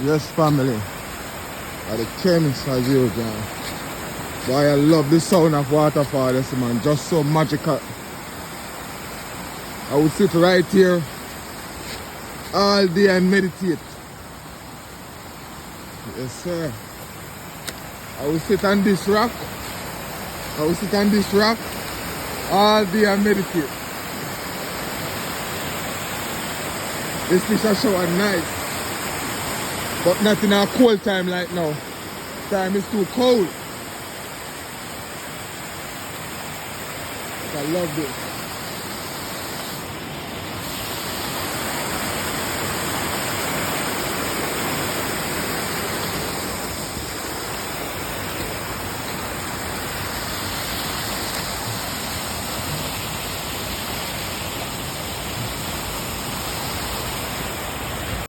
Yes, family. At the chemist as usual. Boy, I love the sound of waterfall, this man. Just so magical. I would sit right here all day and meditate. Yes, sir. I will sit on this rock. I will sit on this rock all day and meditate. This fish are shower nice. But not in a cold time like now. Time is too cold. But I love this.